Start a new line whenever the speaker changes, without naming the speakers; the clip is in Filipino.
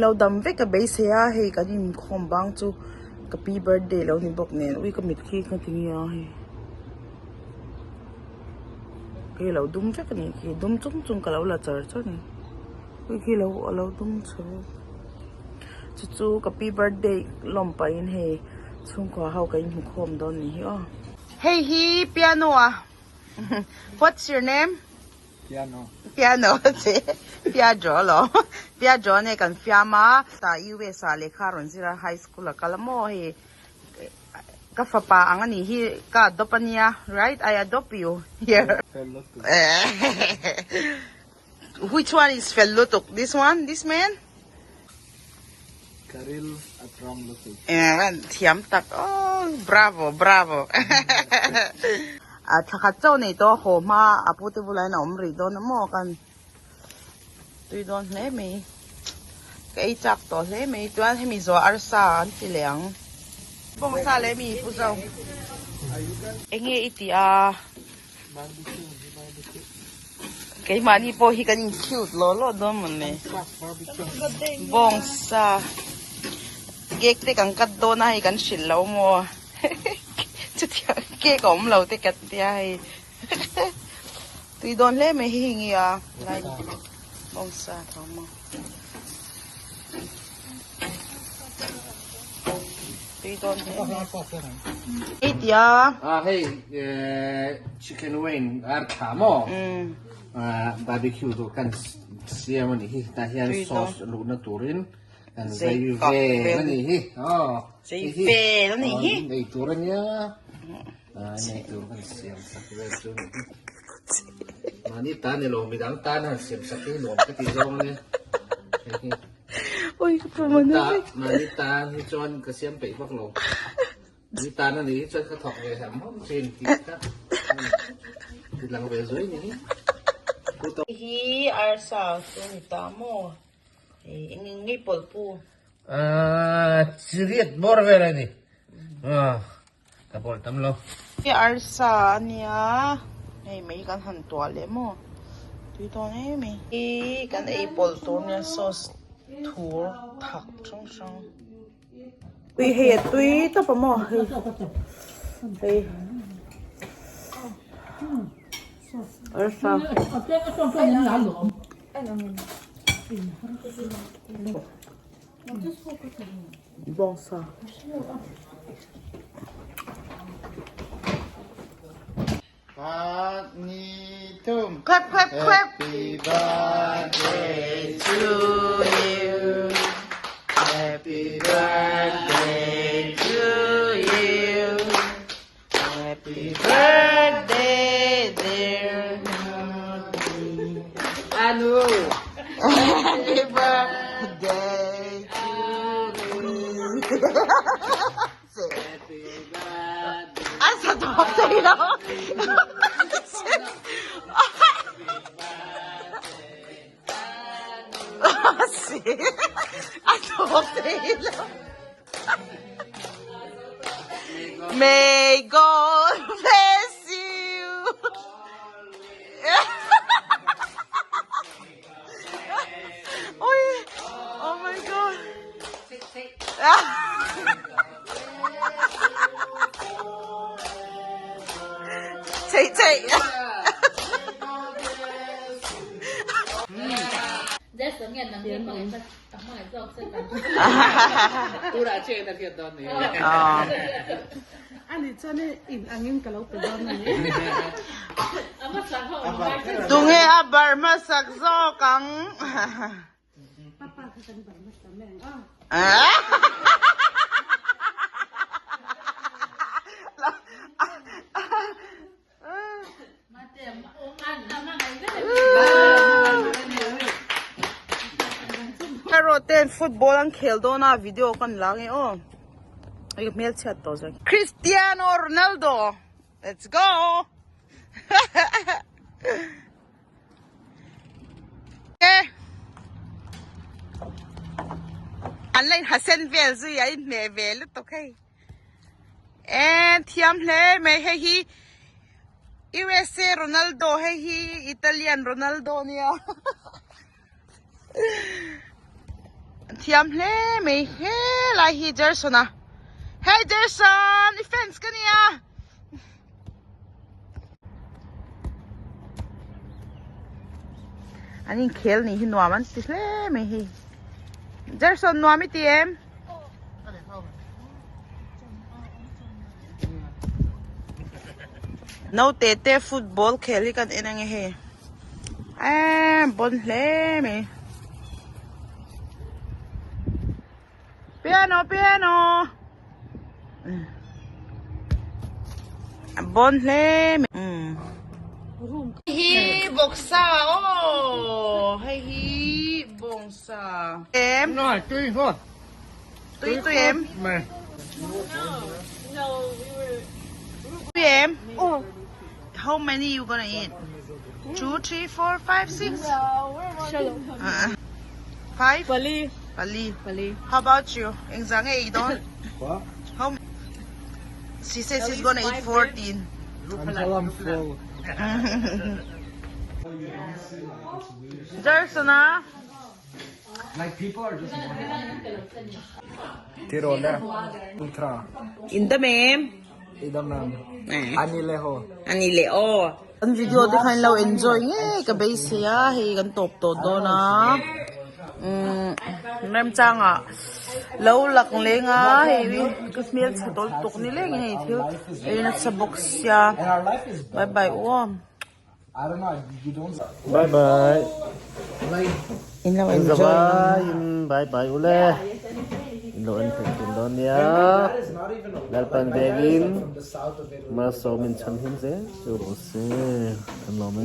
เราดำไปกับเบสเซียให้กันยิ่งคอมบางจูกับปีเบิร์ดเดย์แล้วนี่บอกเนี่ยวิกับมิดขี้กันทิ้งยาให้เราดุมไปกันนี่ขี้ดุมจุงกับเราละเจอจ้ะนี่วิขี้เราดุมเจอจู่กับปีเบิร์ดเดย์ลมไปให้ช่วงกว่าเขากันยิ่งคอมตอนนี้อ๋อ Hey he piano What's your name Piano Piero เหรอ Piero เนี่ยกัน Fiamma ตา US เลขารุ่นสิละ High School ละกันละโมเฮก็ฟ้าป่าอันนี้ฮีก็ adopt เนี่ย right I adopt you here Which one is fellow this one this man
Karil at Ram Lutu.
Thiam tak oh bravo at saka ito nito ho ma aputi bulay na umri doon mo kan tuy doon lemi kay chak to lemi tuan hemi zo arsa antilang bong sa lemi pusaw engi iti kay mani po hikaning cute lolo doon mo ne bong sa Gekte kang kaddo na hikan silaw mo. Kek om law te kat dia hi. Tuy don le me hihingi like bongsa tama. Tuy don le. Itia.
Hey, chicken wing ar thamo. Barbecue to kan siya man hi tahian sauce lu na turin. Say fe ni oh
say fe ni
nei turan ya nei turan siam sakwe chu mani ta ne lo mi dang ta na siam sakwe lo ka ti jong ne
oi ko man
mani ta ni chon ka siam pe bak lo ni ta na ni chon ka thok ve ham hom chen ti ka ti lang ve zoi ni
hi arsa so ni ta mo Ingi polpu.
Cirit bor vera ni. Tapol tamlo.
Ki arsa niya. Hey, may kan han tuale mo. Dito na may. Kan apple to niya sauce tour thak chung chung. Uy, hey, tuy ta pa mo. Hey. Arsa. Bongsa. Clap.
Happy birthday to
you. Happy birthday to you. Happy birthday, dear Mommy. Anu. Happy birthday to you. Happy birthday. Asa to sa'yo? May God bless you. Oh my God. Take.
Gerson nghe nằm bên mọi người tắm mọi người dọc sân tắm.
Tu đã chơi ta thiệt đòn này.
Anh thì cho nên in anh em cả lâu từ đó này.
Tung nghe abar masak zo kang.
Papa thì cần bảo mất tấm này.
Pero ten football ang kheldo na video kan lang oh. Ay mail chat to sa Cristiano Ronaldo. Let's go. Okay. Online hasen vel zu ya in me vel to kai. And thiam hle me he hi USA Ronaldo he hi Italian Ronaldo niya. thiam hle me he lai hi Gerson à. Hey Gerson, ni fence ka niya. Aning khel ni hi nuaman ti hle me hi. Gerson nuami ti em. No tete football kheli kan enang he. Bon hle me. Piano, piano. Bon hle me. Hi boksa oh. Hay hi boksa. Em.
Nói, tươi thôi.
Tui em.
Mà.
Tui em. How many you gonna eat? 2, 3, 4, 5, 6? 5?
Bali.
Bali. How about you? Engzang e don't.
What?
How? She says she's gonna eat 14.
Until I'm full.
Gerson ah.
Like people are just Piero le. Ultra.
In the meme.
Idam nam. Ani leho.
Ani leo. Ang video di kain law enjoy nge kabay siya hi kan top to do na. Rem chang à. Lâu lắc lên á hi cái miếng sa tol tuk ni leng hi thiếu. Ay nat sa box siya. Bye bye om.
I don't know. You don't. Bye bye.
In law enjoy.
Bye bye ule. Doon doon ya. Dalpan degin. Mas so min chan hin se. So se. Kan lo me.